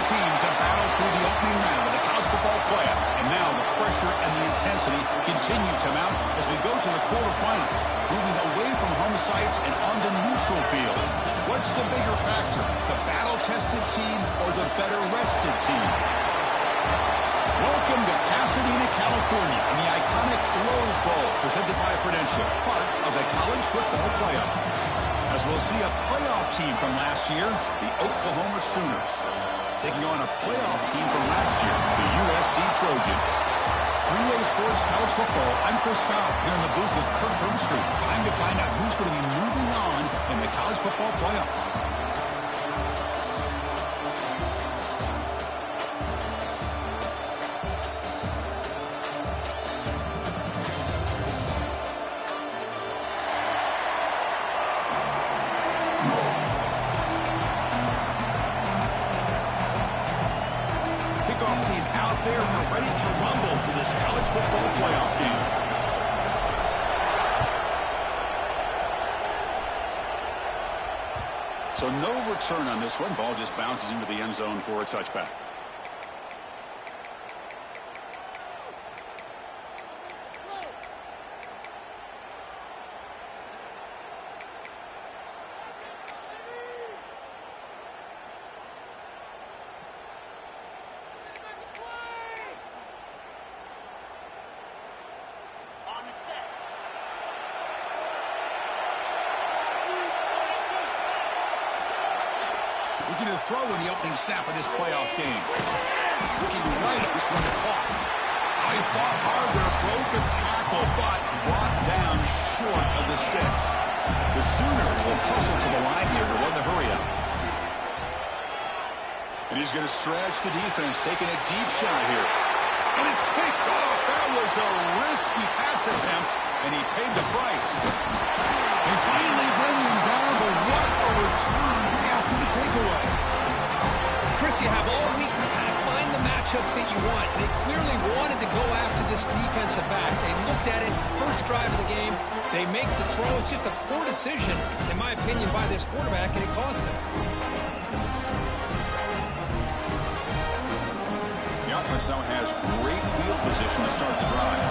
teams have battled through the opening round of the college football playoff, and now the pressure and the intensity continue to mount as we go to the quarterfinals, moving away from home sites and onto neutral fields. What's the bigger factor, the battle-tested team or the better-rested team? Welcome to Pasadena, California, in the iconic Rose Bowl, presented by Prudential, part of the college football playoff. As we'll see a playoff team from last year, the Oklahoma Sooners, taking on a playoff team from last year, the USC Trojans. Three-Way Sports College Football, I'm Chris Fowler, here in the booth with Kirk Herbstreit. Time to find out who's going to be moving on in the college football playoff. Kickoff team out there and ready to rumble for this college football playoff game. So no return on this one. Ball just bounces into the end zone for a touchback. Looking to throw in the opening snap of this playoff game. Looking right at this one caught. He fought hard there, broke a tackle, but brought down short of the sticks. The Sooners will hustle to the line here to run the hurry up. And he's going to stretch the defense, taking a deep shot here. And it's picked off. That was a risky pass attempt, and he paid the price. They finally bring him down, but what a return after the takeaway. Chris, you have all week to kind of find the matchups that you want. They clearly wanted to go after this defensive back. They looked at it, first drive of the game. They make the throw. It's just a poor decision, in my opinion, by this quarterback, and it cost him. The offense now has great field position to start the drive.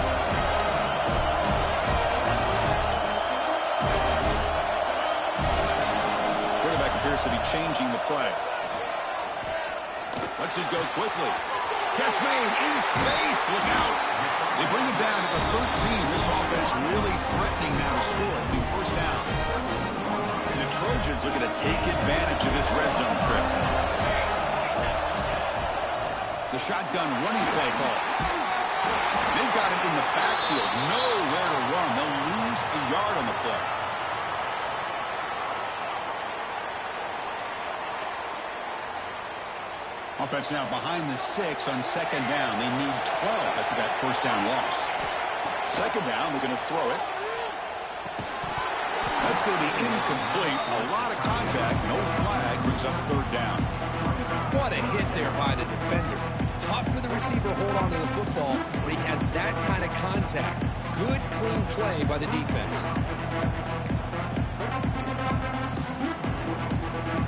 Quarterback appears to be changing the play. Lets it go quickly. Catch made in space. Look out. They bring it down at the 13. This offense really threatening now to score. It'll be first down. And the Trojans looking to take advantage of this red zone trip. The shotgun running play call. They've got it in the backfield. Nowhere to run. They'll lose a yard on the play. Offense now behind the sticks on second down. They need 12 after that first down loss. Second down, they're going to throw it. That's going to be incomplete. A lot of contact. No flag. Brings up third down. What a hit there by the defender. Tough for the receiver to hold on to the football, but he has that kind of contact. Good, clean play by the defense.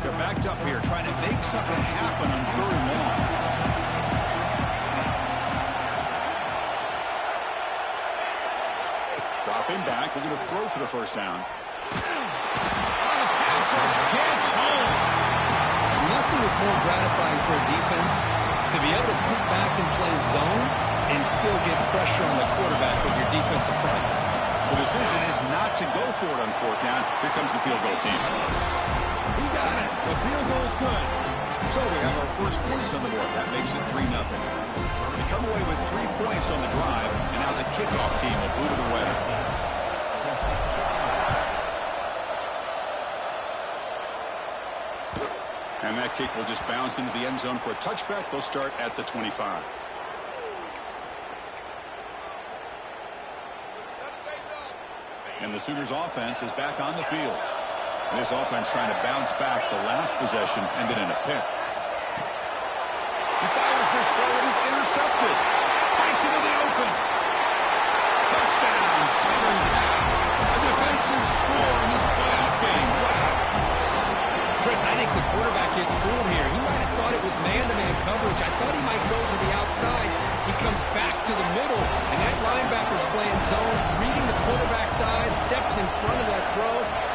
They're backed up here, trying to make something happen on third and long. Dropping back, they're going to throw for the first down. The passes gets home. Nothing is more gratifying for a defense to be able to sit back and play zone and still get pressure on the quarterback with your defensive front. The decision is not to go for it on fourth down. Here comes the field goal team. He got it. The field goal is good. So we have our first points on the board. That makes it 3-0. They come away with 3 points on the drive, and now the kickoff team will boot it away. And that kick will just bounce into the end zone for a touchback. They'll start at the 25. And the Sooners offense is back on the field. And this offense trying to bounce back. The last possession ended in a pick. He fires this throw. It is intercepted. Bites into the open. Touchdown, Southern Cal. A defensive score in this playoff game. Wow. Chris, I think the quarterback gets fooled here. He might have thought it was man-to-man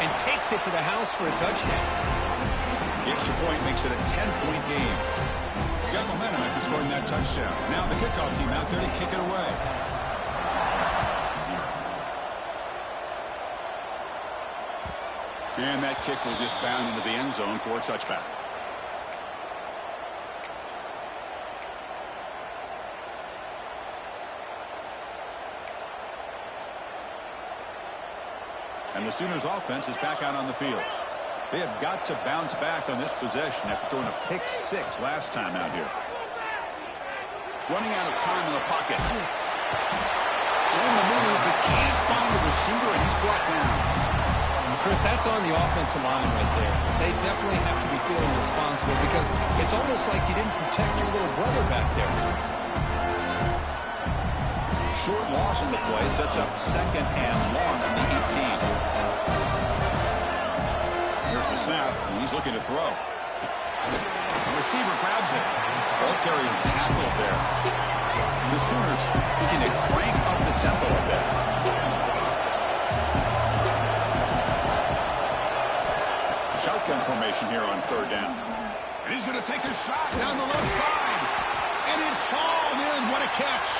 and takes it to the house for a touchdown. The extra point makes it a 10-point game. You got momentum after scoring that touchdown. Now the kickoff team out there to kick it away. And that kick will just bound into the end zone for a touchback. And the Sooners offense is back out on the field. They have got to bounce back on this possession after throwing a pick 6 last time out here. Running out of time in the pocket. On the move, but can't find the receiver, and he's brought down. Chris, that's on the offensive line right there. They definitely have to be feeling responsible because it's almost like you didn't protect your little brother back there. Short loss in the play sets up 2nd and long on the 18. Here's the snap, and he's looking to throw. The receiver grabs it. Ball carrier tackled there. The Sooners looking to crank up the tempo a bit. Shotgun formation here on 3rd down. And he's going to take a shot down the left side. And it's hauled in. What a catch.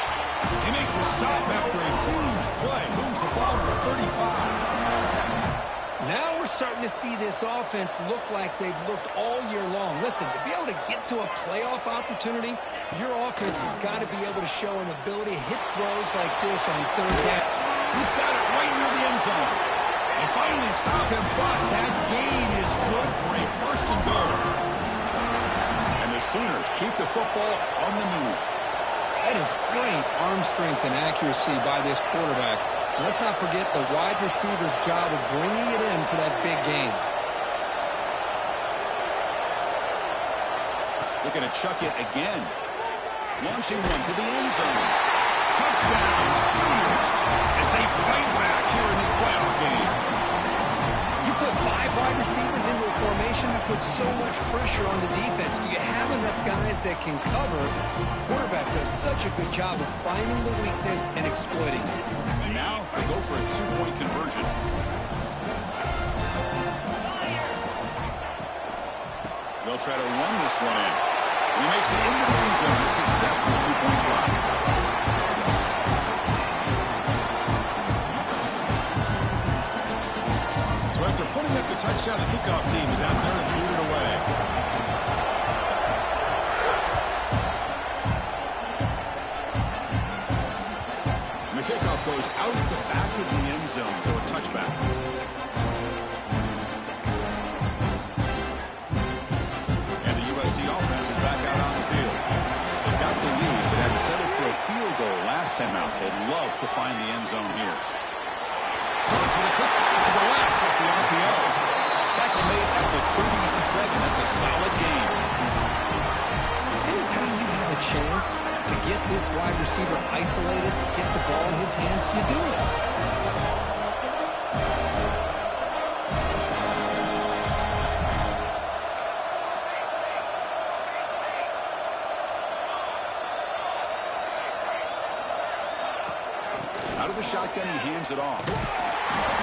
They make the stop after a huge play. Moves the ball to the 35. Now we're starting to see this offense look like they've looked all year long. Listen, to be able to get to a playoff opportunity, your offense has got to be able to show an ability to hit throws like this on 3rd down. He's got it right near the end zone. They finally stop him, but that gain is good for a 1st and goal. And the Sooners keep the football on the move. That is great arm strength and accuracy by this quarterback. And let's not forget the wide receiver's job of bringing it in for that big gain. Looking to chuck it again. Launching one to the end zone. Touchdown, Sooners, as they fight back here in this playoff game. You put 5 wide receivers into a formation that puts so much pressure on the defense. Do you have enough guys that can cover? The quarterback does such a good job of finding the weakness and exploiting it. And now they go for a 2-point conversion. They'll try to run this one in. He makes it into the end zone. A successful 2-point try. So after putting up the touchdown, the kickoff team is out there to boot it away. And the kickoff goes out the back of the end zone, so a touchback. And the USC offense is back out on the field. They got the lead, but had to settle for a field goal last time out. They'd love to find the end zone here. Throws with a quick pass to the left off the RPO. Tackle made after 37. That's a solid game. Anytime you have a chance to get this wide receiver isolated, to get the ball in his hands, you do it. Out of the shotgun, he hands it off.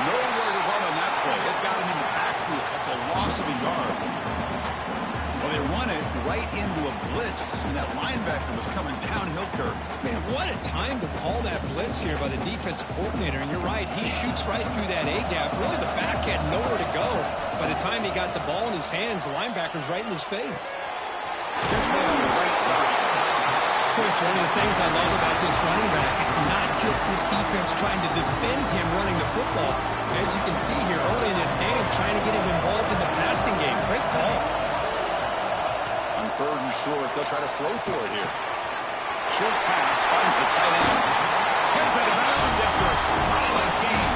Nowhere to run on that play. They've got him in the backfield. That's a loss of a yard. Well, they run it right into a blitz, and that linebacker was coming downhill curve. Man, what a time to call that blitz here by the defensive coordinator. And you're right, he shoots right through that A-gap. Really, the back had nowhere to go. By the time he got the ball in his hands, the linebacker's right in his face. Catch made on the right side. Chris, one of the things I love about this running back, it's not just this defense trying to defend him running the football. As you can see here early in this game, trying to get him involved in the passing game. Great call. On 3rd and short, they'll try to throw for it here. Short pass finds the tight end. Gets out of bounds after a solid game.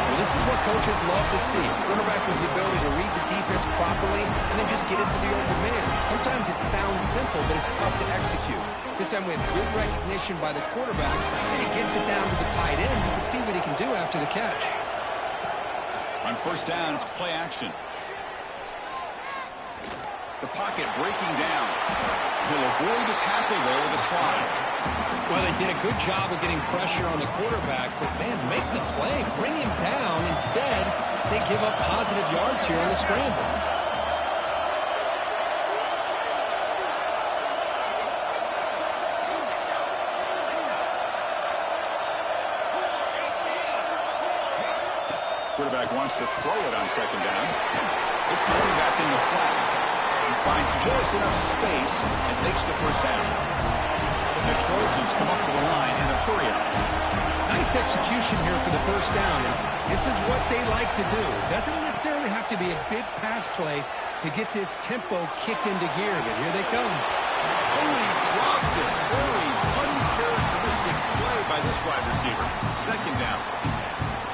Well, this is what coaches love to see. Quarterback with the ability to read the defense properly and then just get it to the open man. Sometimes it sounds simple, but it's tough to execute. This time we have good recognition by the quarterback, and he gets it down to the tight end. You can see what he can do after the catch. On 1st down, it's play action. The pocket breaking down. He'll avoid the tackle there with a slide. Well, they did a good job of getting pressure on the quarterback, but, man, make the play, bring him down. Instead, they give up positive yards here on the scramble. Quarterback wants to throw it on second down. It's throwing back in the flat. He finds just enough space and makes the first down. The Trojans come up to the line in a hurry-up. Nice execution here for the first down. And this is what they like to do. Doesn't necessarily have to be a big pass play to get this tempo kicked into gear, but here they come. Only dropped it. Very uncharacteristic play by this wide receiver. Second down.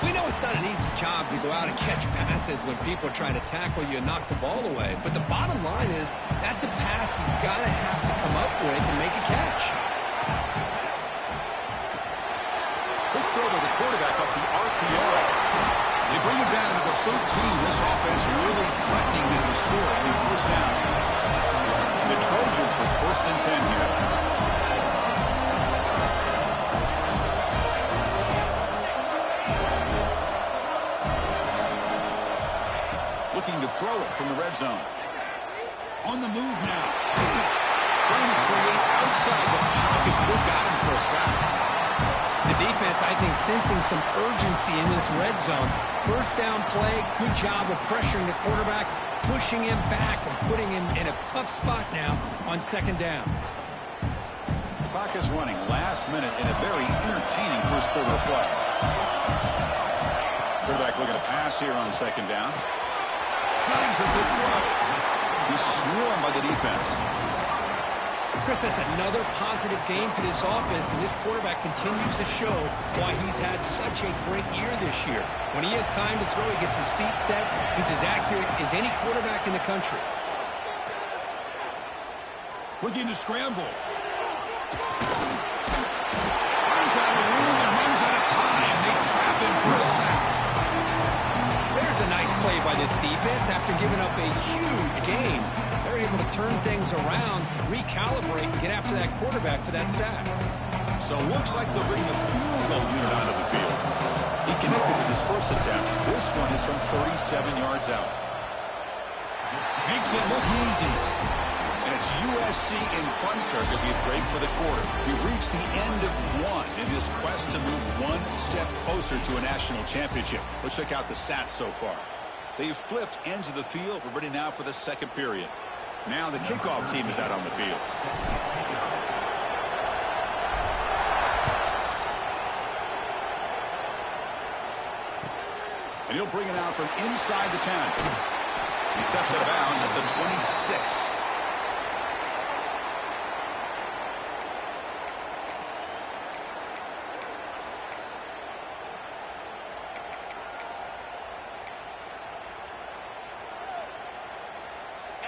We know it's not an easy job to go out and catch passes when people are trying to tackle you and knock the ball away. But the bottom line is that's a pass you've got to have to come up with and make a catch. Quick throw to the quarterback off the RPO. They bring it down to the 13. This offense really threatening now to score on the first down. And the Trojans with 1st and 10 here. Looking to throw it from the red zone. On the move now. Trying to create outside the pocket. They got him for a sack. The defense, I think, sensing some urgency in this red zone. First down play, good job of pressuring the quarterback, pushing him back and putting him in a tough spot now on second down. The clock is running last minute in a very entertaining first quarter of play. Quarterback looking to pass here on second down. Slides the good throw. He's swarmed by the defense. Chris, that's another positive game for this offense, and this quarterback continues to show why he's had such a great year this year. When he has time to throw, he gets his feet set. He's as accurate as any quarterback in the country. Looking to scramble. Runs out of room and runs out of time. They trap him for a sack. There's a nice play by this defense after giving up a huge gain. They're able to turn things around, recalibrate, and get after that quarterback for that sack. So it looks like they'll bring the field goal unit onto the field. He connected with his first attempt. This one is from 37 yards out. Makes it look easy. And it's USC in front here as we break for the quarter. We've reached the end of one in this quest to move one step closer to a national championship. Let's check out the stats so far. They've flipped ends of the field. We're ready now for the second period. Now the kickoff team is out on the field. And he'll bring it out from inside the 10. He steps out of bounds at the 26.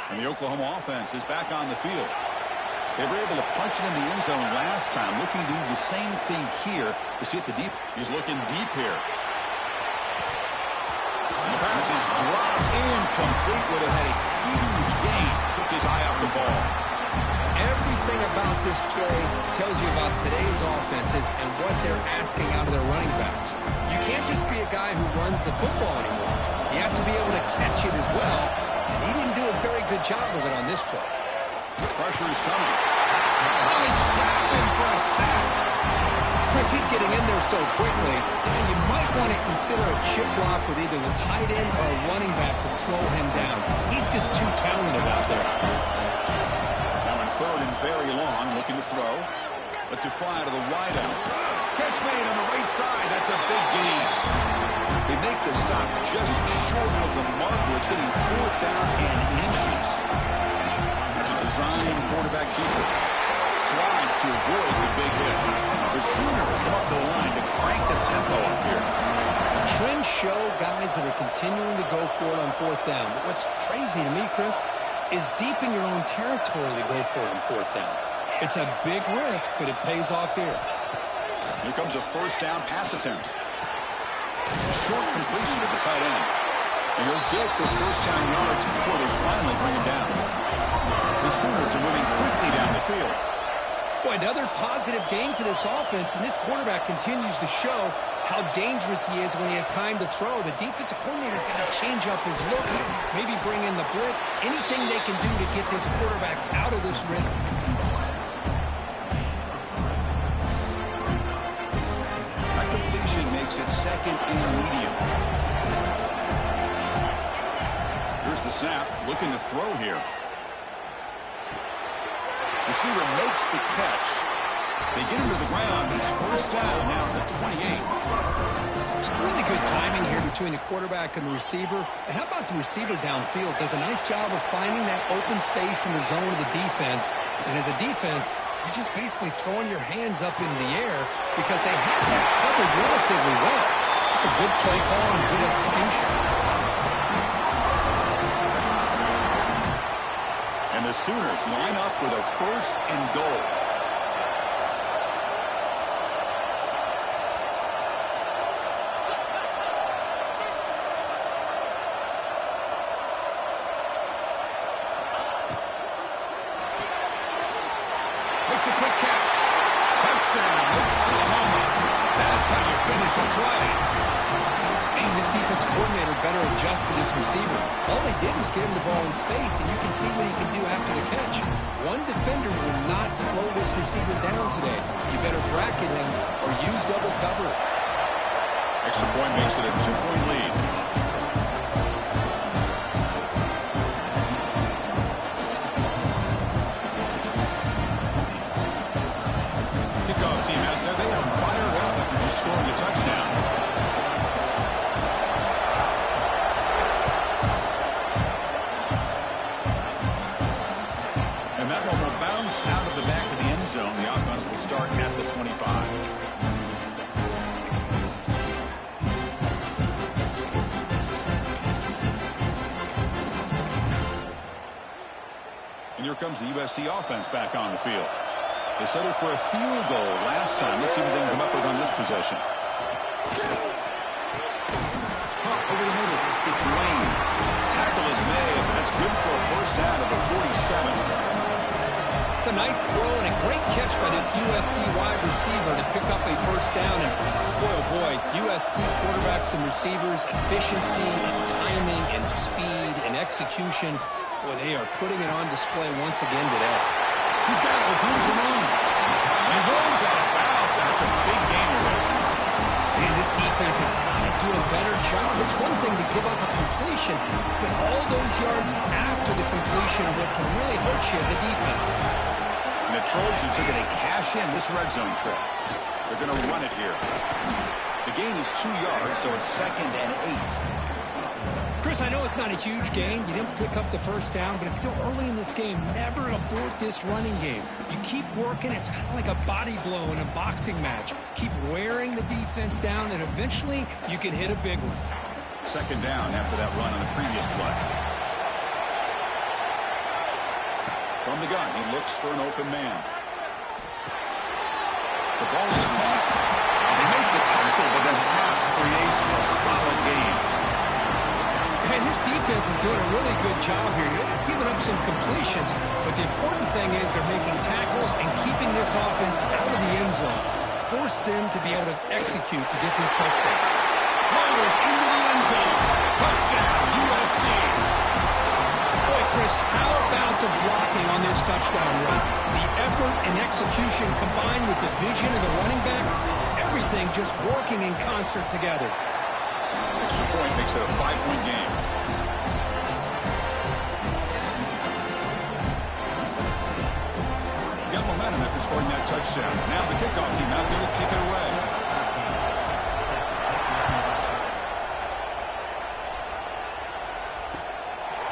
And the Oklahoma offense is back on the field. They were able to punch it in the end zone last time. Looking to do the same thing here to see at the deep. He's looking deep here. And the pass is dropped incomplete. Would have had a huge gain. Took his eye off the ball. Everything about this play tells you about today's offenses and what they're asking out of their running backs. You can't just be a guy who runs the football anymore. You have to be able to catch it as well. And he didn't do a very good job of it on this play. Pressure is coming. They trap him for a sack. Chris, he's getting in there so quickly. You might want to consider a chip block with either the tight end or a running back to slow him down. He's just too talented out there. Now in third and very long, looking to throw. Lets it fly out of the wideout. Catch made on the right side. That's a big gain. They make the stop just short of the marker. It's getting 4th down and inches. That's a design quarterback keeper. Slides to avoid the big hit. The Sooners come up to the line to crank the tempo up here. Trends show guys that are continuing to go for it on 4th down. But what's crazy to me, Chris, is deep in your own territory to go for it on 4th down. It's a big risk, but it pays off here. Here comes a first down pass attempt. Short completion of the tight end. And he'll get the first down yards before they finally bring him down. The Sooners are moving quickly down the field. Boy, another positive game for this offense, and this quarterback continues to show how dangerous he is when he has time to throw. The defensive coordinator's got to change up his looks, maybe bring in the blitz, anything they can do to get this quarterback out of this rhythm. That completion makes it second and medium. Here's the snap, looking to throw here. Receiver makes the catch. They get him to the ground. It's first down now at the 28. It's really good timing here between the quarterback and the receiver. And how about the receiver downfield? Does a nice job of finding that open space in the zone of the defense. And as a defense, you're just basically throwing your hands up in the air because they have that covered relatively well. Just a good play call and good execution. And the Sooners line up with a first and goal. Makes a quick catch. Touchdown, Oklahoma. That's how you finish a play. Man, this defense coordinator better adjust to this receiver. All they did was give him the ball in space, and you can see what he can do after the catch. One defender will not slow this receiver down today. You better bracket him or use double cover. Extra point makes it a 2-point lead. Kickoff team out there, they are fired up after just scoring a touchdown. Out of the back of the end zone. The offense will start at the 25. And here comes the USC offense back on the field. They settled for a field goal last time. Let's see what they can come up with on this possession. Caught over the middle. It's Lane. Tackle is made. That's good for a first down at the 47. It's a nice throw and a great catch by this USC wide receiver to pick up a first down. And boy, oh boy, USC quarterbacks and receivers, efficiency and timing and speed and execution. Boy, they are putting it on display once again today. He's got it with room to run. And he rolls out of bounds. That's a big gain away. Man, this defense has got to do a better job. It's one thing to give up a completion, but all those yards after the completion are what can really hurt you as a defense. And the Trojans are going to cash in this red zone trip. They're going to run it here. The gain is 2 yards, so it's second and 8. Chris, I know it's not a huge gain. You didn't pick up the first down, but it's still early in this game. Never abort this running game. You keep working. It's kind of like a body blow in a boxing match. Keep wearing the defense down, and eventually you can hit a big one. Second down after that run on the previous play. From the gun, he looks for an open man. The ball is caught. They make the tackle, but then pass creates a solid gain. And his defense is doing a really good job here. They're giving up some completions, but the important thing is they're making tackles and keeping this offense out of the end zone. Force them to be able to execute to get this touchdown. Rolls into the end zone. Touchdown, USC. Boy, Chris, how about the blocking on this touchdown run? The effort and execution combined with the vision of the running back, everything just working in concert together. Extra point makes it a 5-point game. Got momentum after scoring that touchdown. Now the kickoff team out there to kick it away.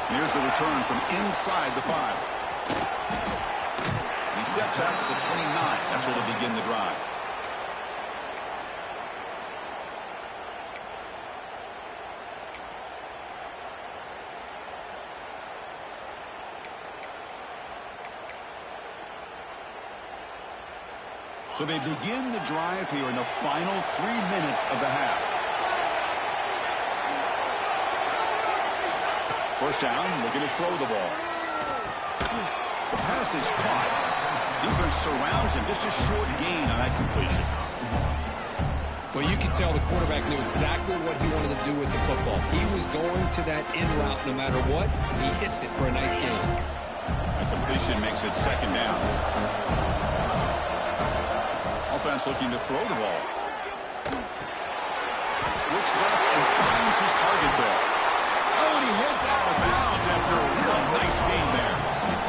Here's the return from inside the 5. He steps out to the 29. That's where they'll begin the drive. So they begin the drive here in the final 3 minutes of the half. First down, looking to throw the ball. The pass is caught. Defense surrounds him. Just a short gain on that completion. Well, you can tell the quarterback knew exactly what he wanted to do with the football. He was going to that in route no matter what. He hits it for a nice gain. The completion makes it second down. Offense looking to throw the ball. Looks left and finds his target there. Oh, and he heads out of bounds after a real nice gain there.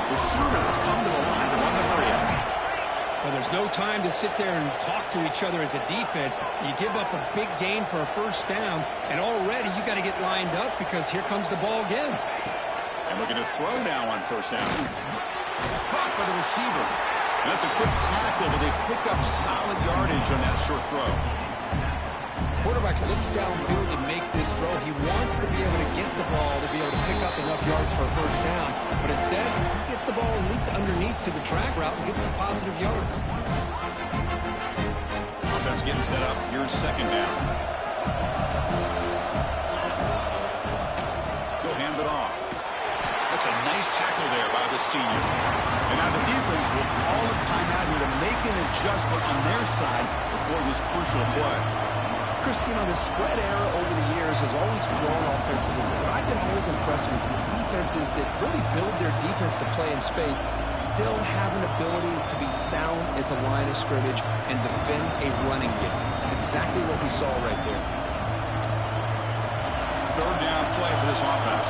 The Sooners come to the line to run the hurry up. Well, there's no time to sit there and talk to each other as a defense. You give up a big gain for a first down, and already you got to get lined up because here comes the ball again. And looking to throw now on first down. Caught by the receiver. And that's a quick tackle, but they pick up solid yardage on that short throw. Quarterback looks downfield to make this throw. He wants to be able to get the ball to be able to pick up enough yards for a first down. But instead, he gets the ball at least underneath to the drag route and gets some positive yards. Offense getting set up. Here's second down. He'll hand it off. That's a nice tackle there by the senior. And now the defense will call a timeout here to make an adjustment on their side before this crucial play. Chris, you know, the spread error over the years has always grown offensively. But I've been always impressed with defenses that really build their defense to play in space, still have an ability to be sound at the line of scrimmage and defend a running game. It's exactly what we saw right there. Third down play for this offense.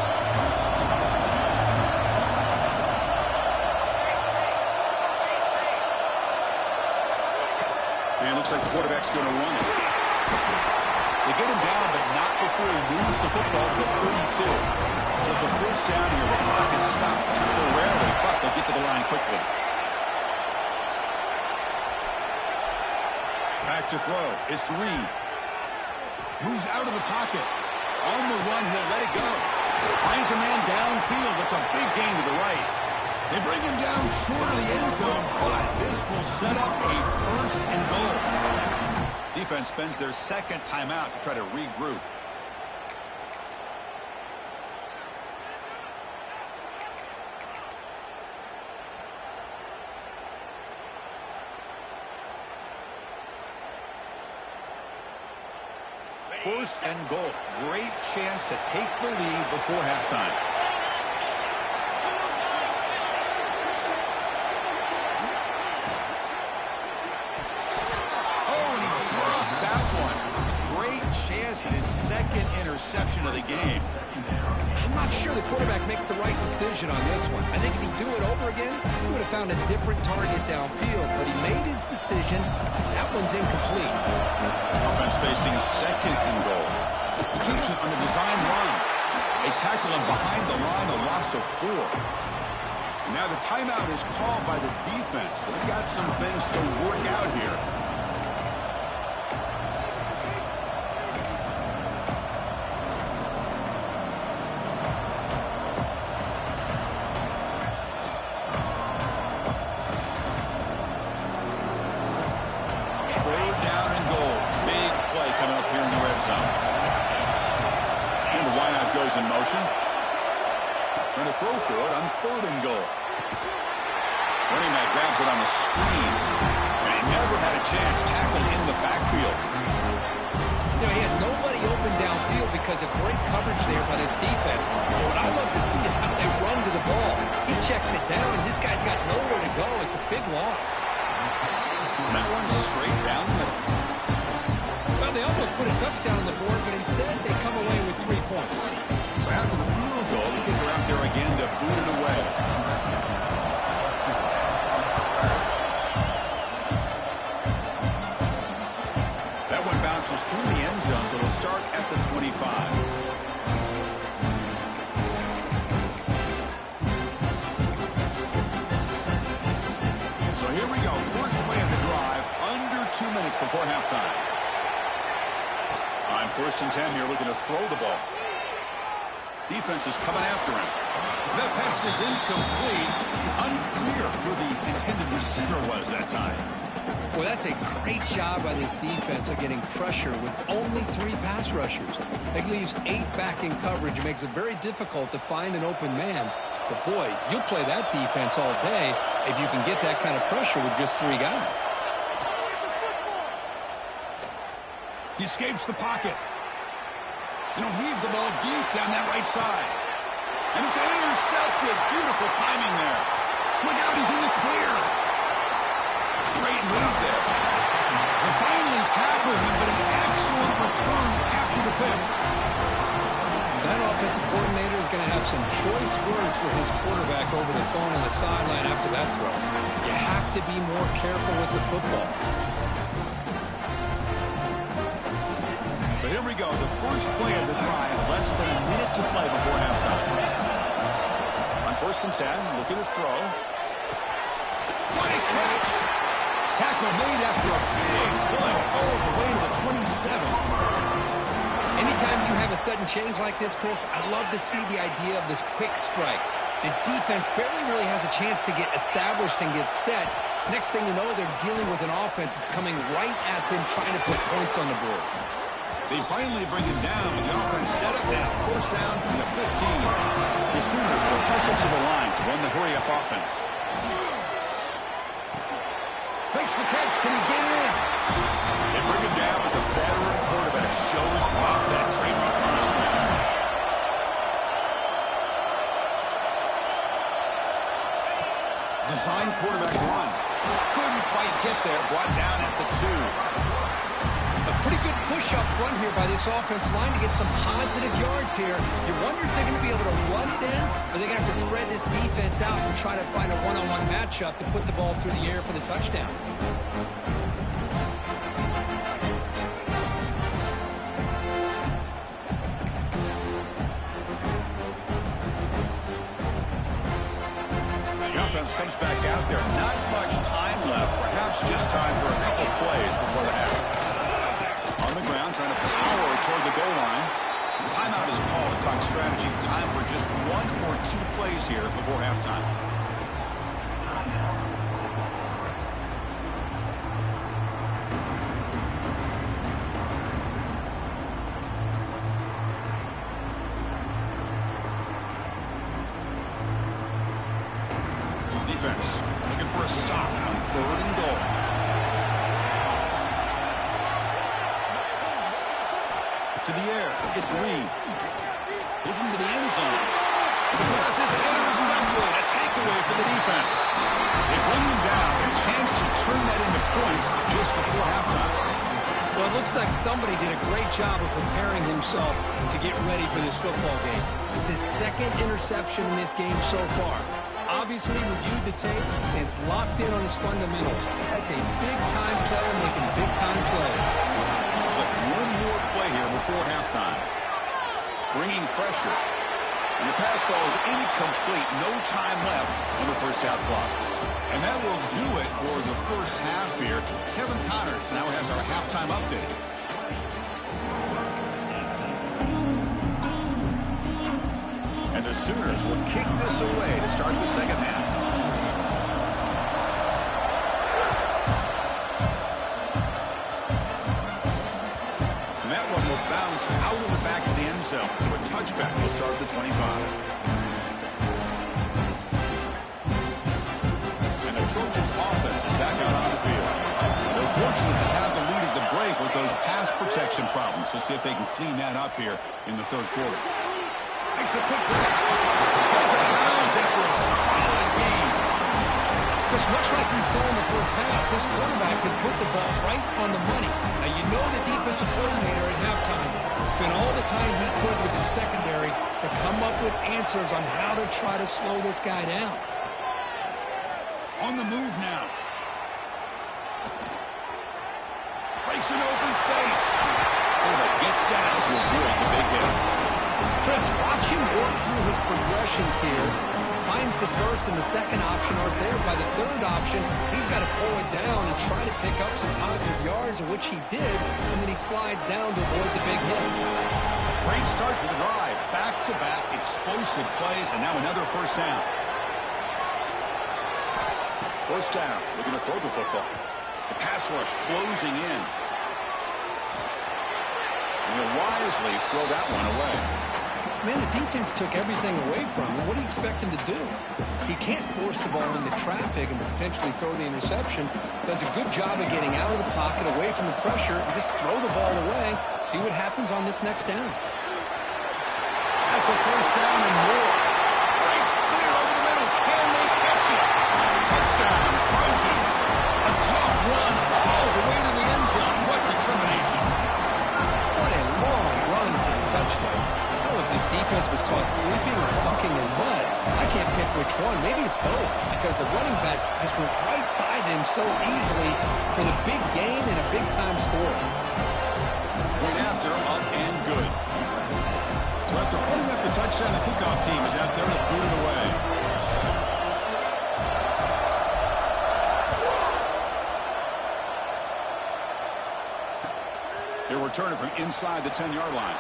And it looks like the quarterback's going to run it. They get him down, but not before he moves the football to the 32. So it's a first down here. The clock is stopped temporarily, but they'll get to the line quickly. Back to throw. It's Reed. Moves out of the pocket. On the run, he'll let it go. Finds a man downfield. That's a big gain to the right. They bring him down short of the end zone, but this will set up a first and goal. Defense spends their second timeout to try to regroup. First and goal. Great chance to take the lead before halftime. At his second interception of the game. I'm not sure the quarterback makes the right decision on this one. I think if he'd do it over again, he would have found a different target downfield, but he made his decision. That one's incomplete. Offense facing second and goal. Keeps it on the design run. They tackle him behind the line, a loss of 4. And now the timeout is called by the defense. They've got some things to work out here. In motion. Going to throw for it on third and goal. Running back grabs it on the screen. And he never had a chance tackled in the backfield. You know, he had nobody open downfield because of great coverage there by this defense. But what I love to see is how they run to the ball. He checks it down, and this guy's got nowhere to go. It's a big loss. That one straight down the middle. Well, they almost put a touchdown on the board, but instead they come away with 3 points. So after the field goal, the kicker out there again to boot it away. That one bounces through the end zone, so they'll start at the 25. So here we go. First play of the drive, under 2 minutes before halftime. On first and 10 here, looking to throw the ball. Defense is coming after him. That pass is incomplete. Unclear who the intended receiver was that time. Well, that's a great job by this defense of getting pressure with only 3 pass rushers. That leaves 8 back in coverage. It makes it very difficult to find an open man. But, boy, you'll play that defense all day, if you can get that kind of pressure with just 3 guys. He escapes the pocket. And he'll heave the ball deep down that right side. And it's intercepted. Beautiful timing there. Look out, he's in the clear. Great move there. They finally tackled him, but an excellent return after the pick. That offensive coordinator is going to have some choice words for his quarterback over the phone on the sideline after that throw. You have to be more careful with the football. So here we go, the first play of the drive, less than a minute to play before halftime. On 1st and 10, looking to throw. What a catch! Tackle made after a big play, all the way to the 27. Anytime you have a sudden change like this, Chris, I'd love to see the idea of this quick strike. The defense barely really has a chance to get established and get set. Next thing you know, they're dealing with an offense that's coming right at them, trying to put points on the board. They finally bring him down, but the offense set up now. First down from the 15. The Sooners will hustle to the line to run the hurry-up offense. Makes the catch. Can he get in? They bring him down, but the veteran quarterback shows off that trademark arm strength. Design quarterback run. Couldn't quite get there. Brought down at the 2. A pretty good push up front here by this offensive line to get some positive yards here. You wonder if they're going to be able to run it in, or they're going to have to spread this defense out and try to find a one-on-one matchup to put the ball through the air for the touchdown. The offense comes back out there. Not much time left. Perhaps just time for a couple plays before the half. On the ground, trying to power toward the goal line. Timeout is called to talk strategy. Time for just 1 or 2 plays here before halftime. Defense looking for a stop on 3rd and goal. To the air, it's Reed. Looking to the end zone. The pass is intercepted. A takeaway for the defense. They bring him down. A chance to turn that into points just before halftime. Well, it looks like somebody did a great job of preparing himself to get ready for this football game. It's his 2nd interception in this game so far. Obviously, reviewed the tape, and is locked in on his fundamentals. That's a big-time player making big-time plays. Looks like 1 more play here before halftime. Bringing pressure. And the pass falls incomplete. No time left on the first half clock. And that will do it for the first half here. Kevin Connors now has our halftime update. And the Sooners will kick this away to start the second half. And that one will bounce out of the back of the end zone. So a touchback will start the 25. And the Trojans offense is back out on the field. They're fortunate to have the lead at the break with those pass protection problems. Let's see if they can clean that up here in the 3rd quarter. Makes a quick break. Goes out of bounds after a solid game. Chris, much like we saw in the first half, this quarterback could put the ball right on the money. Now, you know the defensive coordinator at halftime spent all the time he could with the secondary to come up with answers on how to try to slow this guy down. On the move now. Breaks an open space. Quarterback gets down to avoid the big hit. Chris, watch him work through his progressions here. Finds the first and the second option aren't there. By the 3rd option, he's got to pull it down and try to pick up some positive yards, of which he did, and then he slides down to avoid the big hit. Great start to the drive. Back-to-back explosive plays, and now another first down. First down, looking to throw the football. The pass rush closing in. And he'll wisely throw that one away. Man, the defense took everything away from him. What do you expect him to do? He can't force the ball into traffic and potentially throw the interception. Does a good job of getting out of the pocket, away from the pressure, and just throw the ball away. See what happens on this next down. That's the first down and more. Breaks clear over the middle. Can they catch it? Touchdown, Trojans. A tough run all the way to the end zone. What determination. What a long run for a touchdown. I don't know if this defense was caught sleeping or walking in mud. I can't pick which one. Maybe it's both, because the running back just went right by them so easily for the big gain and a big-time score. Right after, up and good. So after putting up the touchdown, the kickoff team is out there to boot it away. They'll return it from inside the 10-yard line.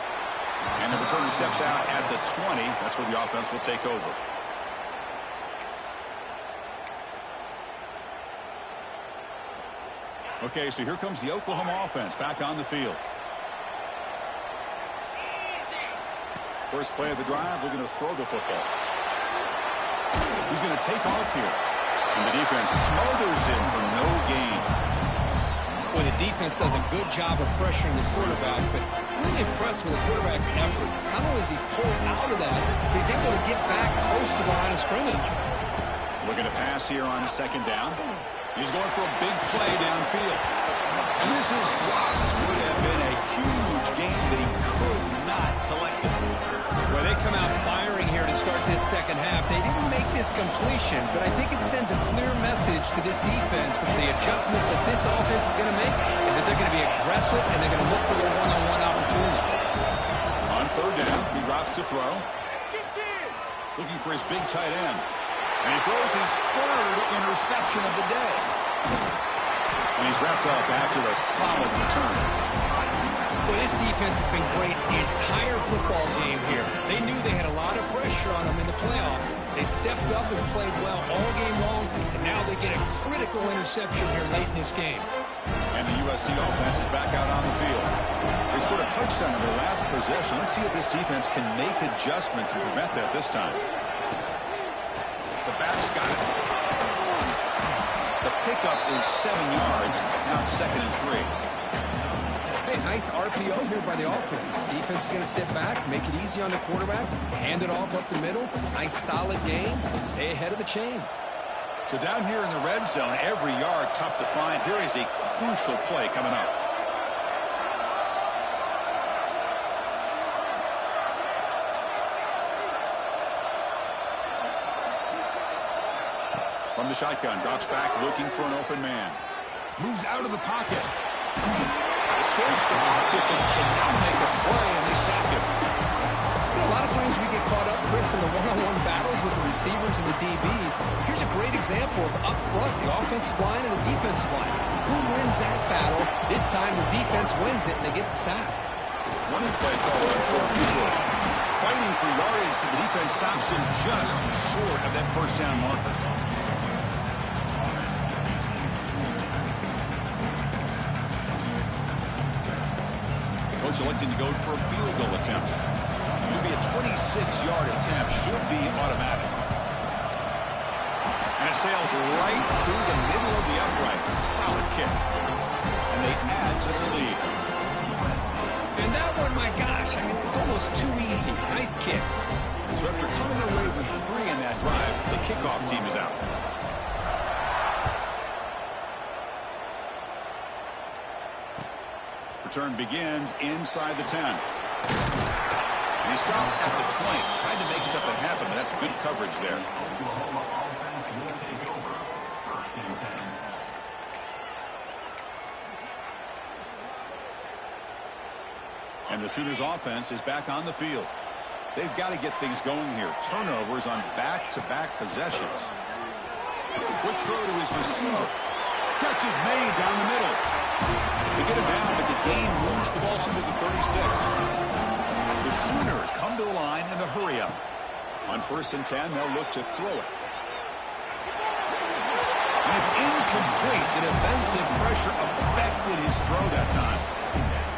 And the returner steps out at the 20. That's where the offense will take over. Okay, so here comes the Oklahoma offense back on the field. First play of the drive, they're going to throw the football. He's going to take off here. And the defense smothers him for no gain. Well, the defense does a good job of pressuring the quarterback, but really impressed with the quarterback's effort. Not only is he pulled out of that, he's able to get back close to the line of scrimmage. Looking to pass here on second down. He's going for a big play downfield. And this is dropped. Would have been a huge gain, but he could not collect it. Well, they come out firing here to start this second half. They didn't make this completion, but I think it sends a clear message to this defense that the adjustments that this offense is going to make is that they're going to be aggressive and they're going to look for their one-on-one opportunities. On third down, he drops to throw. Looking for his big tight end. And he throws his third interception of the day. And he's wrapped up after a solid return. Well, this defense has been great the entire football game here. They knew they had a lot of pressure on them in the playoff. They stepped up and played well all game long, and now they get a critical interception here late in this game. And the USC offense is back out on the field. They scored a touchdown in their last possession. Let's see if this defense can make adjustments and prevent that this time. The back's got it. The pickup is 7 yards. Now it's 2nd and 3. Hey, nice RPO here by the offense. Defense is going to sit back, make it easy on the quarterback, hand it off up the middle. Nice solid game. Stay ahead of the chains. So down here in the red zone, every yard tough to find. Here is a crucial play coming up. From the shotgun, drops back, looking for an open man. Moves out of the pocket. Escapes the pocket, but cannot make a play, and they sack him. You know, a lot of times we get caught up, Chris, in the one-on-one battles with the receivers and the DBs. Here's a great example of up front, the offensive line and the defensive line. Who wins that battle? This time the defense wins it, and they get the sack. Running play call on 4th and short. Fighting for yardage, but the defense stops him just short of that first down marker. Coach electing to go for a field goal attempt. It'll be a 26-yard attempt. Should be automatic. And it sails right through the middle of the uprights. Solid kick. And they add to their lead. And that one, my gosh, I mean, it's almost too easy. Nice kick. So after coming away with 3 in that drive, the kickoff team is out. Return begins inside the 10. And he stopped at the 20. Tried to make something happen, but that's good coverage there. And the Sooners offense is back on the field. They've got to get things going here. Turnovers on back-to-back possessions. Quick throw to his receiver. Catch is made down the middle. They get him down, but the gain moves the ball up to the 36. The Sooners come to the line in a hurry-up. On 1st and 10, they'll look to throw it. And it's incomplete. The defensive pressure affected his throw that time.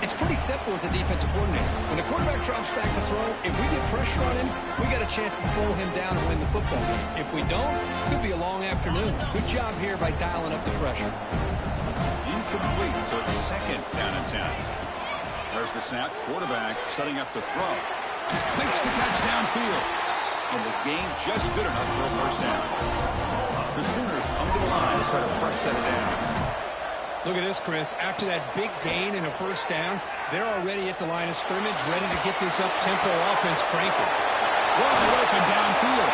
It's pretty simple as a defensive coordinator. When the quarterback drops back to throw, if we get pressure on him, we got a chance to slow him down and win the football game. If we don't, it could be a long afternoon. Good job here by dialing up the pressure. Incomplete, so it's second down and 10. There's the snap. Quarterback setting up the throw. Makes the catch downfield. And the gain just good enough for a first down. The Sooners come to the line to start a fresh set of downs. Look at this, Chris. After that big gain and a first down, they're already at the line of scrimmage, ready to get this up-tempo offense cranking. Wide open downfield.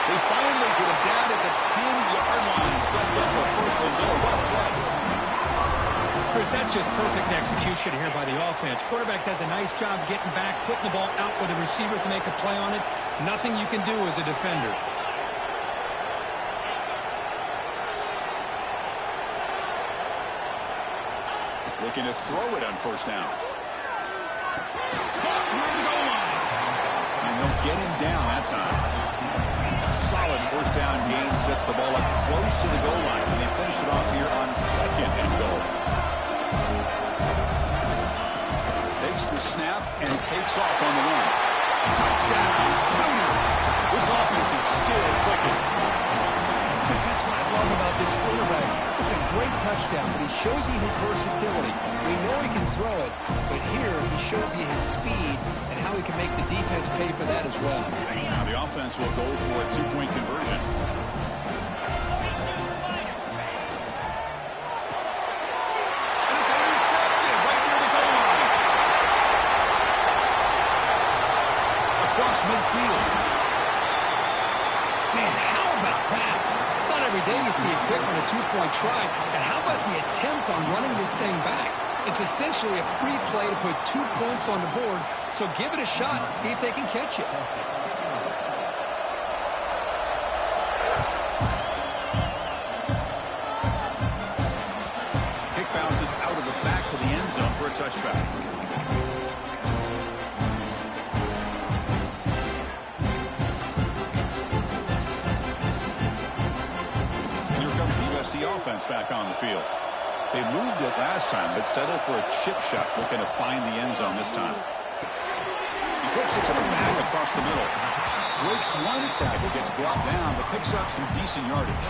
They finally get him down at the 10-yard line. Sets up a first and goal. What a play. Chris, that's just perfect execution here by the offense. Quarterback does a nice job getting back, putting the ball out where the receiver can make a play on it. Nothing you can do as a defender. Looking to throw it on first down. Caught near the goal line. And they'll get him down that time. A solid first down gain sets the ball up close to the goal line. And they finish it off here on second and goal. Takes the snap and takes off on the run. Touchdown, Sooners. This offense is still clicking. Because that's what I love about this quarterback. It's a great touchdown, but he shows you his versatility. We know he can throw it, but here he shows you his speed and how he can make the defense pay for that as well. Now the offense will go for a two-point conversion. And it's intercepted right near the goal line. Across midfield. Man, how about that? It's not every day you see it quick on a two-point try. And how about the attempt on running this thing back? It's essentially a free play to put 2 points on the board. So give it a shot and see if they can catch it. Kick bounces out of the back of the end zone for a touchback. Offense back on the field. They moved it last time, but settled for a chip shot, looking to find the end zone this time. He flips it to the back across the middle. Breaks one tackle, gets brought down, but picks up some decent yardage.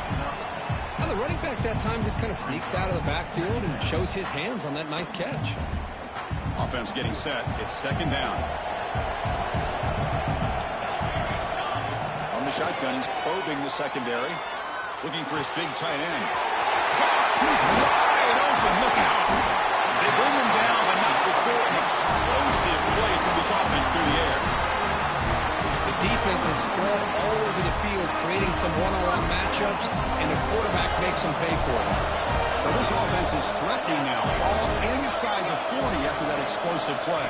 Now the running back that time just kind of sneaks out of the backfield and shows his hands on that nice catch. Offense getting set. It's second down. On the shotgun, he's probing the secondary. Looking for his big tight end. He's wide open. Look out. They bring him down, but not before an explosive play from this offense through the air. The defense is spread all over the field, creating some one-on-one matchups, and the quarterback makes them pay for it. So this offense is threatening now. All inside the 40 after that explosive play.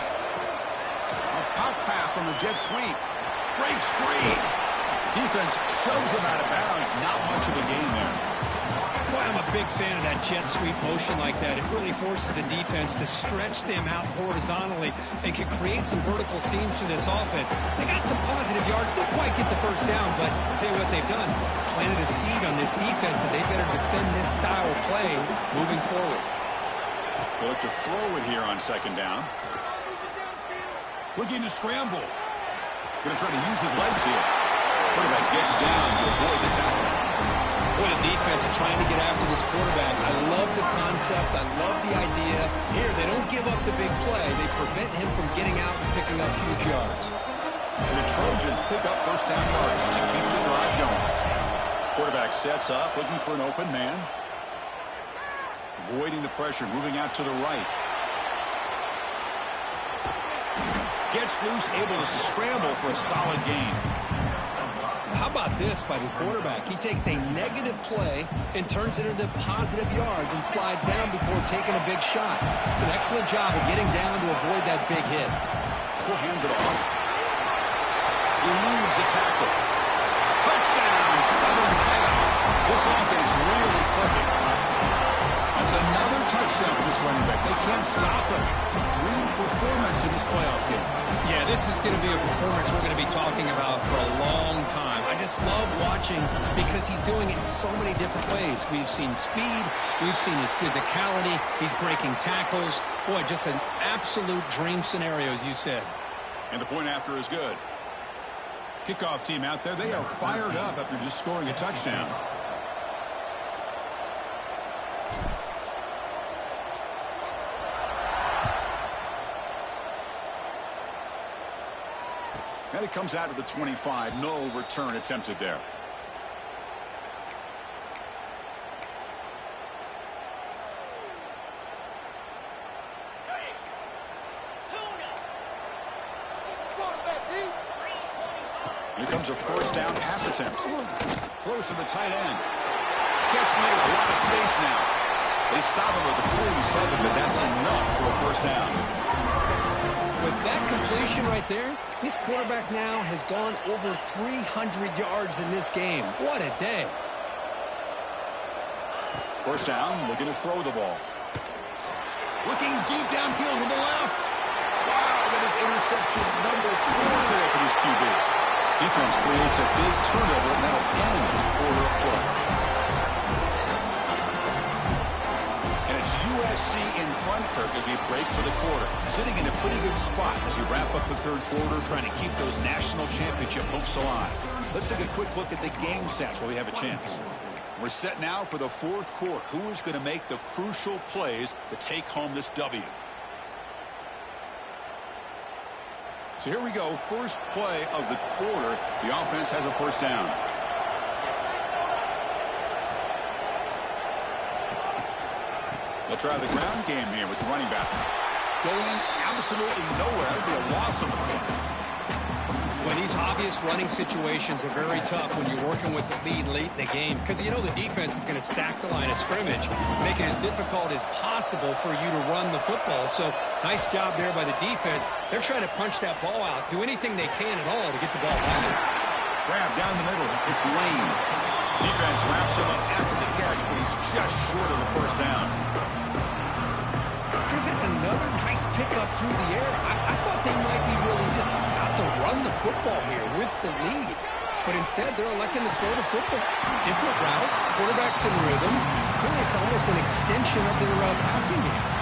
A pop pass on the jet sweep. Breaks free. Defense shoves him out of bounds. Not much of a gain there. Boy, I'm a big fan of that jet sweep motion like that. It really forces the defense to stretch them out horizontally and can create some vertical seams for this offense. They got some positive yards. Didn't quite get the first down, but I'll tell you what they've done. Planted a seed on this defense, and they better defend this style of play moving forward. They look to throw it here on second down. Looking to scramble. Going to try to use his legs here. Quarterback gets down to avoid the tackle. Boy, the defense trying to get after this quarterback. I love the concept. I love the idea. Here, they don't give up the big play. They prevent him from getting out and picking up huge yards. The Trojans pick up first down yards to keep the drive going. Quarterback sets up, looking for an open man. Avoiding the pressure, moving out to the right. Gets loose, able to scramble for a solid gain. How about this by the quarterback? He takes a negative play and turns it into positive yards and slides down before taking a big shot. It's an excellent job of getting down to avoid that big hit. He'll hand it off. Eludes a tackle. Touchdown, Southern Cal. This offense really clicking. That's another touchdown for this running back. They can't stop him. Dream performance in this playoff game. Yeah, this is going to be a performance we're going to be talking about for a long time. I just love watching watching because he's doing it in so many different ways. We've seen speed. We've seen his physicality. He's breaking tackles. Boy, just an absolute dream scenario, as you said. And the point after is good. Kickoff team out there, they are fired up after just scoring a touchdown. And it comes out of the 25. No return attempted there. Here comes a first down pass attempt. Throws to the tight end. Catch made. A lot of space now. They stop him at the 47, but that's enough for a first down. With that completion right there, this quarterback now has gone over 300 yards in this game. What a day. First down, looking to throw the ball. Looking deep downfield to the left. Wow, that is interception number 4 today for this QB. Defense creates a big turnover, and that'll end the quarter of play. And it's USC in front, Kirk, as we break for the quarter. Sitting in a pretty good spot as we wrap up the third quarter, trying to keep those national championship hopes alive. Let's take a quick look at the game stats while we have a chance. We're set now for the fourth quarter. Who is going to make the crucial plays to take home this W? So here we go. First play of the quarter. The offense has a first down. They'll try the ground game here with the running back. Going absolutely nowhere. That'll be a loss of the ball. When these obvious running situations are very tough when you're working with the lead late in the game, because you know the defense is going to stack the line of scrimmage, make it as difficult as possible for you to run the football. So nice job there by the defense. They're trying to punch that ball out, do anything they can at all to get the ball back. Grab down the middle. It's Lane. Defense wraps him up after the catch, but he's just short of the first down. Chris, that's another nice pickup through the air. I thought they might be really just out to run the football here with the lead. But instead, they're electing to throw the football. Different routes, quarterbacks in rhythm. Really, it's almost an extension of their passing game.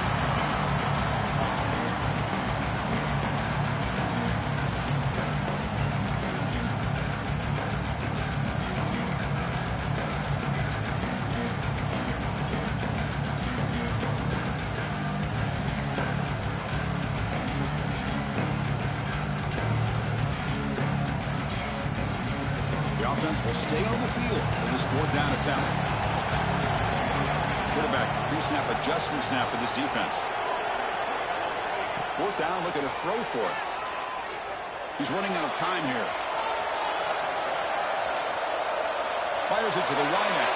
Offense will stay on the field for this fourth down attempt. Quarterback pre-snap adjustment snap for this defense. Fourth down, looking to throw for it. He's running out of time here. Fires it to the wideout.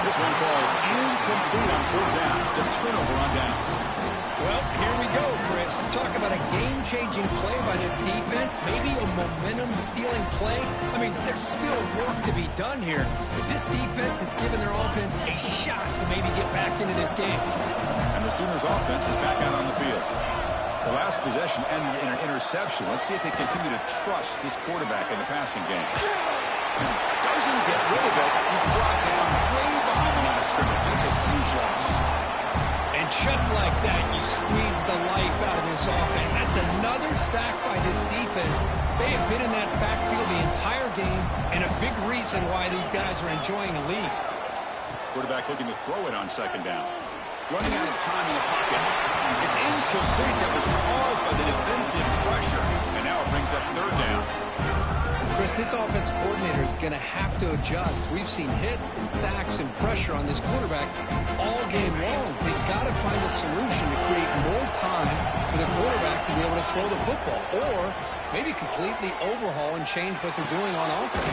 This one falls incomplete on fourth down. It's a turnover on downs. Well, here we go, Chris. Talk about a game-changing play by this defense. Maybe a momentum-stealing play. I mean, there's still work to be done here. But this defense has given their offense a shot to maybe get back into this game. And the Sooners' offense is back out on the field. The last possession ended in an interception. Let's see if they continue to trust this quarterback in the passing game. Doesn't get rid of it. He's brought down way behind the line of scrimmage. That's a huge loss. And just like that, you squeeze the life out of this offense. That's another sack by this defense. They have been in that backfield the entire game, and a big reason why these guys are enjoying a lead. Quarterback looking to throw it on second down. Running out of time in the pocket. It's incomplete. That was caused by the defensive pressure. And now it brings up third down. Chris, this offensive coordinator is going to have to adjust. We've seen hits and sacks and pressure on this quarterback all game long. They've got to find a solution to create more time for the quarterback to be able to throw the football, or maybe completely overhaul and change what they're doing on offense.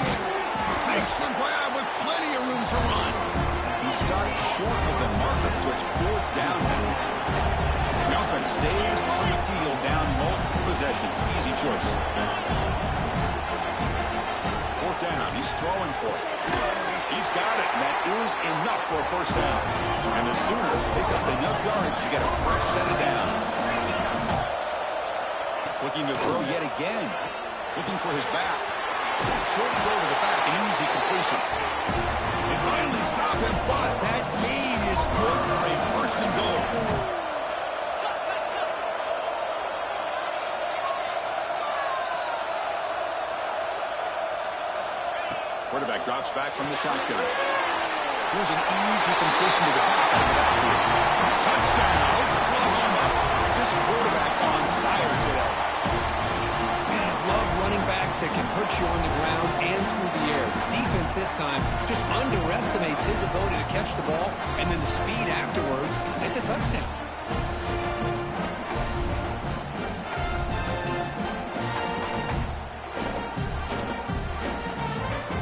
Makes the grab with plenty of room to run. He starts short of the marker, so it's fourth down now. The offense stays on the field down multiple possessions. Easy choice. Fourth down. He's throwing for it. He's got it. That is enough for a first down. And the Sooners pick up enough yards to get a fresh set of downs. Looking to throw yet again. Looking for his back. Short throw to the back, an easy completion. And finally stop him, but that gain is good for a first and goal. Quarterback drops back from the shotgun. Here's an easy completion to the back of the backfield. Touchdown, Oklahoma. This quarterback on fire today. Man, love running backs that can hurt you on the ground and through the air. The defense this time just underestimates his ability to catch the ball, and then the speed afterwards. It's a touchdown.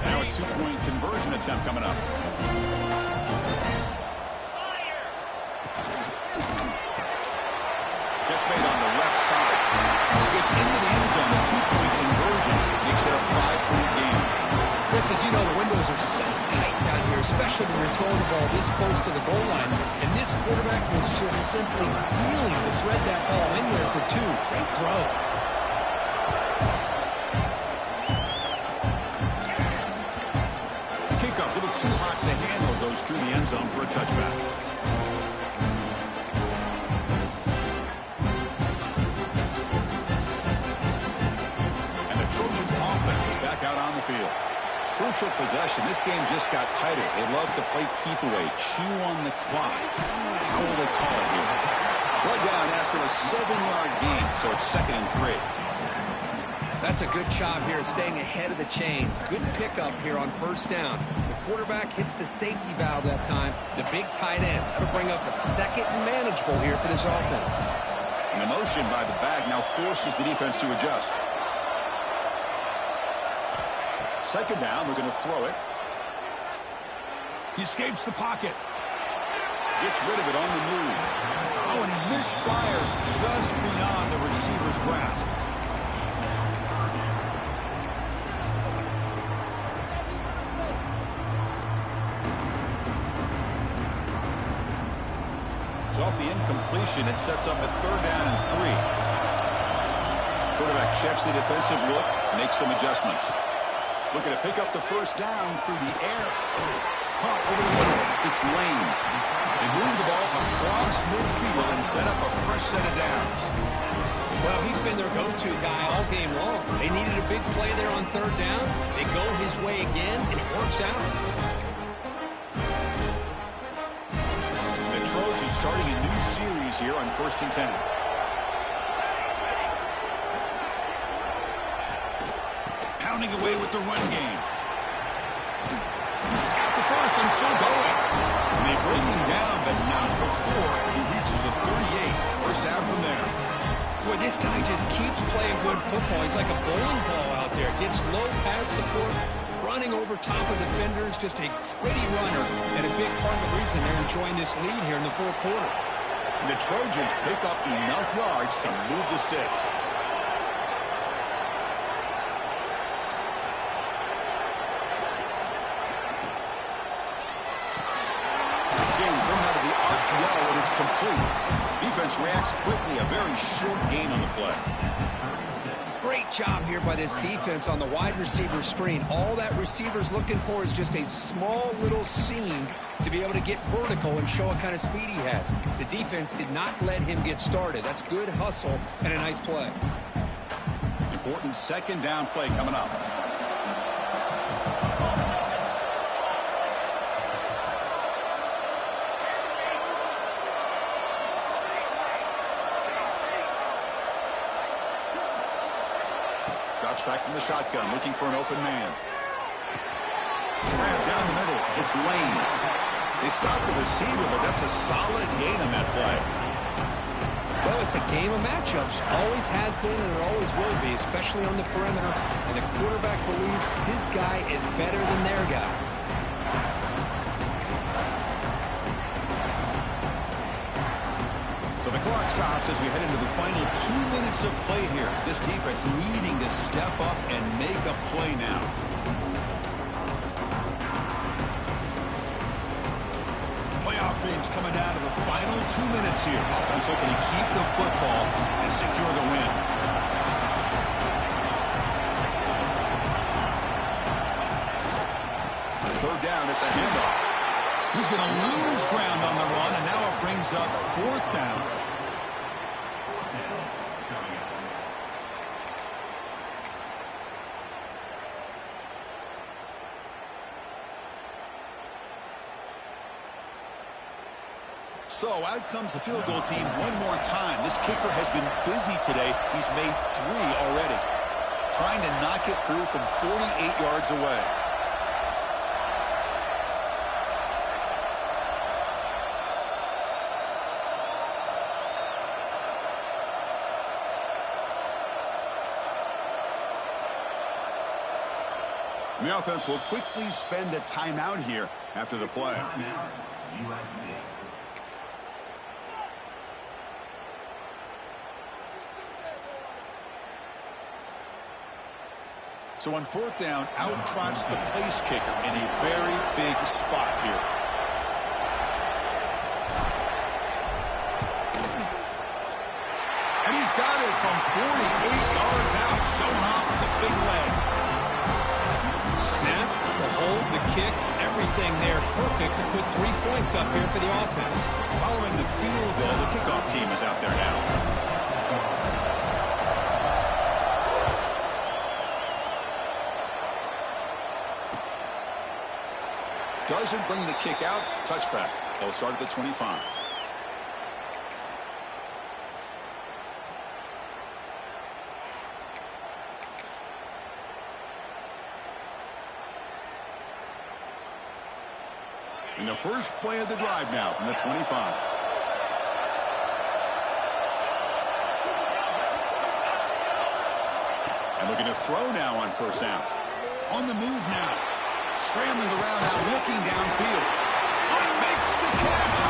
Now a two-point conversion attempt coming up. Catch made on the left side. Gets into the end zone. The two-point conversion makes it a 5-point game. Chris, as you know, the windows are so tight down here, especially when you're throwing the ball this close to the goal line. And this quarterback was just simply dealing to thread that ball in there for two. Great throw. Kickoff a little too hot to handle. Goes through the end zone for a touchback. Out on the field. Crucial possession. This game just got tighter. They love to play keep away, chew on the clock. How will they call it here? Brought down after a 7-yard gain, so it's 2nd and 3. That's a good job here, staying ahead of the chains. Good pickup here on first down. The quarterback hits the safety valve that time. The big tight end. That'll bring up a 2nd and manageable here for this offense. And the motion by the back now forces the defense to adjust. 2nd down, we're going to throw it. He escapes the pocket. Gets rid of it on the move. Oh, and he misfires just beyond the receiver's grasp. So off the incompletion, it sets up a 3rd down and 3. Quarterback checks the defensive look, makes some adjustments. Looking to pick up the first down through the air. Caught over the middle. It's Lane. They move the ball across midfield and set up a fresh set of downs. Well, he's been their go-to guy all game long. They needed a big play there on 3rd down. They go his way again, and it works out. The Trojans starting a new series here on 1st and 10. Pounding away with the run game. He's got the first and still going. And they bring him down, but not before he reaches the 38. First down from there. Boy, this guy just keeps playing good football. He's like a bowling ball out there. Gets low pad support, running over top of defenders. Just a gritty runner, and a big part of the reason they're enjoying this lead here in the 4th quarter. And the Trojans pick up enough yards to move the sticks. It's complete. Defense reacts quickly. A very short gain on the play. Great job here by this defense on the wide receiver screen. All that receiver's looking for is just a small little seam to be able to get vertical and show what kind of speed he has. The defense did not let him get started. That's good hustle and a nice play. Important 2nd down play coming up. Drops back from the shotgun, looking for an open man. Grab down the middle. It's Lane. They stop the receiver, but that's a solid gain on that play. Well, it's a game of matchups. Always has been and it always will be, especially on the perimeter. And the quarterback believes his guy is better than their guy. So the clock stops as we head into the final 2 minutes of play here. This defense needing to step up and make a play now. Playoff dreams coming down to the final 2 minutes here. Offense looking to keep the football and secure the win. third down. It's a handoff. He's going to lose ground on the run, and now it brings up fourth down. So out comes the field goal team one more time. This kicker has been busy today. He's made 3 already. Trying to knock it through from 48 yards away. The offense will quickly spend a timeout here after the play. So on fourth down, out trots the place kicker in a very big spot here. And he's got it from 48 yards out, showing off the big leg. Snap, the hold, the kick, everything there perfect to put 3 points up here for the offense. Following the field goal, the kickoff team is out there now. Doesn't bring the kick out. Touchback. They'll start at the 25. And the first play of the drive now from the 25. And looking to throw now on first down. On the move now. Scrambling around now, looking downfield. Oh, he makes the catch.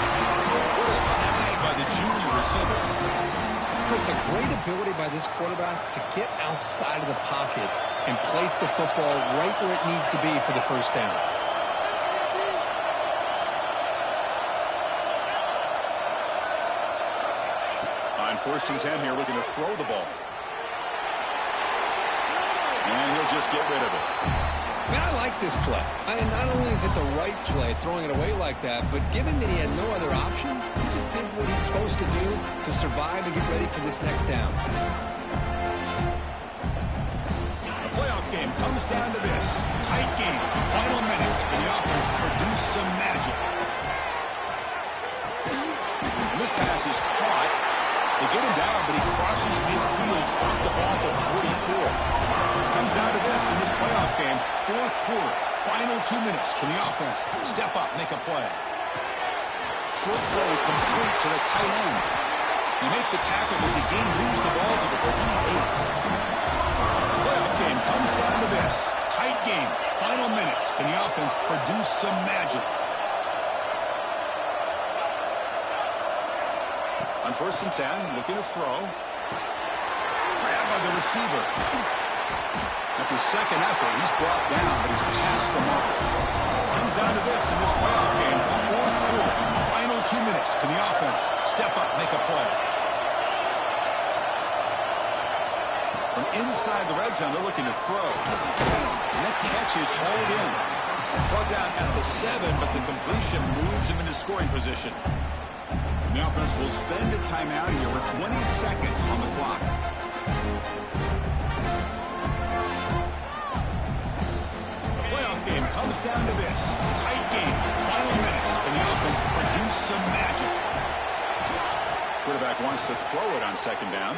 What a snag by the junior receiver. Chris, a great ability by this quarterback to get outside of the pocket and place the football right where it needs to be for the first down. On 1st and 10 here, looking to throw the ball. And he'll just get rid of it. Man, I like this play. Not only is it the right play, throwing it away like that, but given that he had no other option, he just did what he's supposed to do to survive and get ready for this next down. The playoff game comes down to this. Tight game. Final minutes. And the offense produce some magic. And this pass is caught. They get him down, but he crosses midfield. Start the ball to 44. Comes down to this in this playoff game. 4th quarter. Final 2 minutes. Can the offense step up, make a play? Short throw complete to the tight end. You make the tackle, but the game moves the ball to the 28. Playoff game comes down to this. Tight game. Final minutes. Can the offense produce some magic? On 1st and 10, looking to throw. Grabbed by the receiver. At the second effort, he's brought down, but he's past the mark. Comes down to this in this playoff game. 4th quarter, final 2 minutes. Can the offense step up, make a play? From inside the red zone, they're looking to throw. And that catch is hauled in. Brought down at the 7, but the completion moves him into scoring position. And the offense will spend a timeout here with 20 seconds on the clock. Game comes down to this. Tight game. Final minutes. Can the offense produce some magic? Quarterback wants to throw it on 2nd down.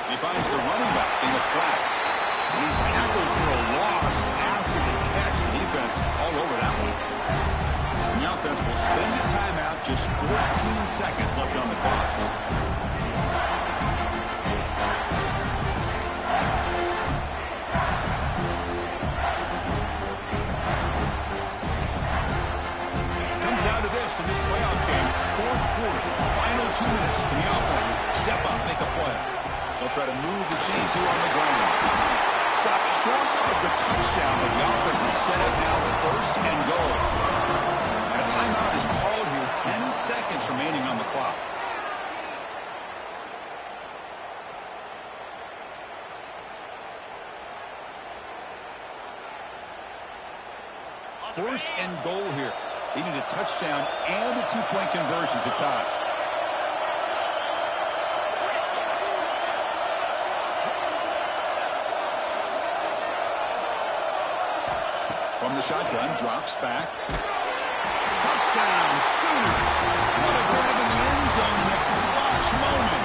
He finds the running back in the flat. He's tackled for a loss after the catch. The defense all over that one. And the offense will spend the timeout. Just 14 seconds left on the clock. In this playoff game, 4th quarter, final 2 minutes. Can the offense step up, make a play? They'll try to move the chains here on the ground. Stop short of the touchdown, but the offense is set up now 1st and goal. And a timeout is called here, 10 seconds remaining on the clock. First and goal here. They need a touchdown and a two-point conversion to tie. From the shotgun, drops back. Touchdown, Sooners. What a grab in the end zone in a clutch moment.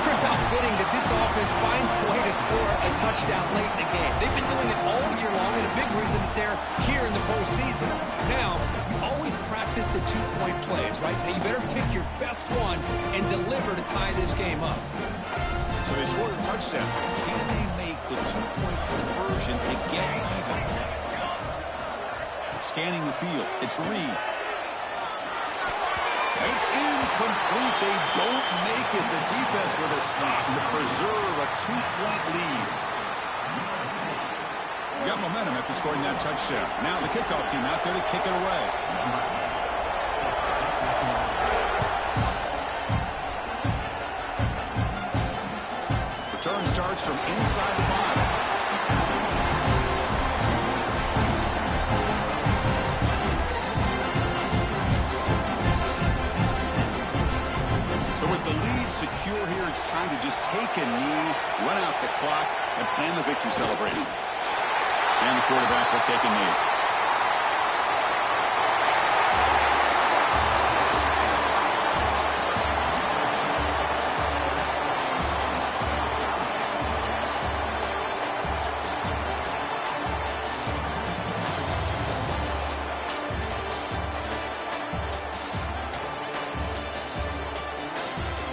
Chris, how fitting that this offense finds a way to score a touchdown late in the game. They've been doing it all year long, and a big reason that they're here in the postseason. Now, you always practice the two-point plays, right? Now, you better pick your best one and deliver to tie this game up. So they scored a touchdown. Can they make the two-point conversion to get even? Scanning the field, it's Reed. It's incomplete. They don't make it. The defense with a stop to preserve a two-point lead. Got momentum after scoring that touchdown. Now the kickoff team out there to kick it away. Return starts from inside the 5. So with the lead secure here, it's time to just take a knee, run out the clock, and plan the victory celebration. And the quarterback will take a knee.